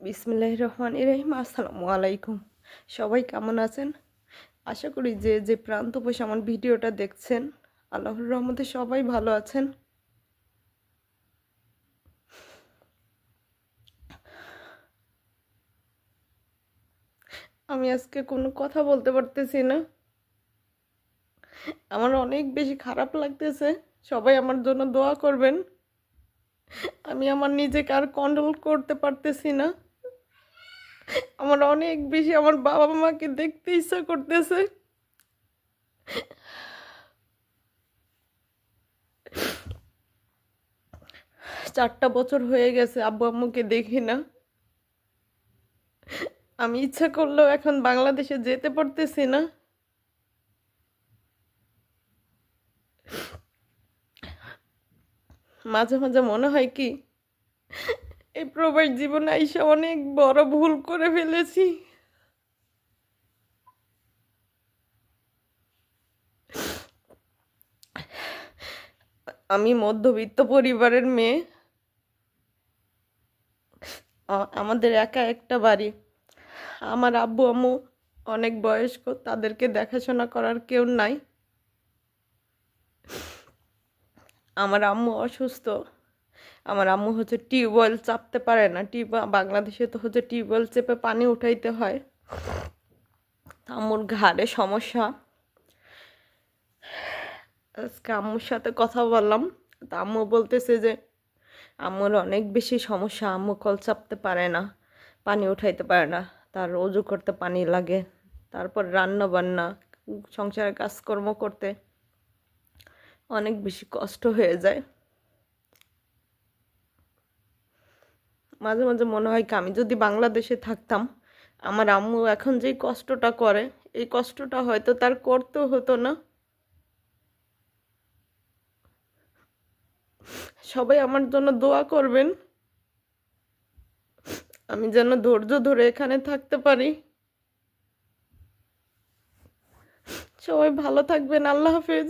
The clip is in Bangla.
বিসমিল্লাহির রহমানির রহিম। আসসালামু আলাইকুম। সবাই কেমন আছেন? আশা করি যে যে প্রান্ত বসে আমার ভিডিওটা দেখছেন আল্লাহর রহমতে সবাই ভালো আছেন। আমি আজকে কোনো কথা বলতে পারতেছি না, আমার অনেক বেশি খারাপ লাগতেছে। সবাই আমার জন্য দোয়া করবেন। আমি আমার নিজেকে আর কন্ট্রোল করতে পারতেছি না। আমার অনেক বেশি আমার বাবা মাকে দেখতে ইচ্ছা করতেছে। 4টা বছর হয়ে গেছে আব্বু আম্মুকে দেখি না। আমি ইচ্ছা করলেও এখন বাংলাদেশে যেতে পারতেছি না। মাঝে মাঝে মনে হয় কি এই প্রবাস জীবনে আইসা অনেক বড় ভুল করে ফেলেছি। আমি মধ্যবিত্ত পরিবারের মেয়ে। আমাদের একা একটা বাড়ি। আমার আব্বু আম্মু অনেক বয়স্ক, তাদেরকে দেখাশোনা করার কেউ নাই। আমার আম্মু অসুস্থ। আমার আম্মু হচ্ছে টিউবওয়েল চাপতে পারে না। বাংলাদেশে তো হচ্ছে টিউবওয়েল চেপে পানি উঠাইতে হয়। আম্মুর ঘাড়ে সমস্যা। আজকে আম্মুর সাথে কথা বললাম, তা আম্মু বলতেছে যে আম্মুর অনেক বেশি সমস্যা। আম্মু কল চাপতে পারে না, পানি উঠাইতে পারে না, তার অজু করতে পানি লাগে, তারপর রান্না বান্না, সংসারের কাজকর্ম করতে অনেক বেশি কষ্ট হয়ে যায়। মাঝে মাঝে মনে হয় কি আমি যদি বাংলাদেশে থাকতাম, আমার আম্মু এখন যেই কষ্টটা করে এই কষ্টটা হয়তো তার করতেও হতো না। সবাই আমার জন্য দোয়া করবেন, আমি যেন ধৈর্য ধরে এখানে থাকতে পারি। সবাই ভালো থাকবেন। আল্লাহ হাফেজ।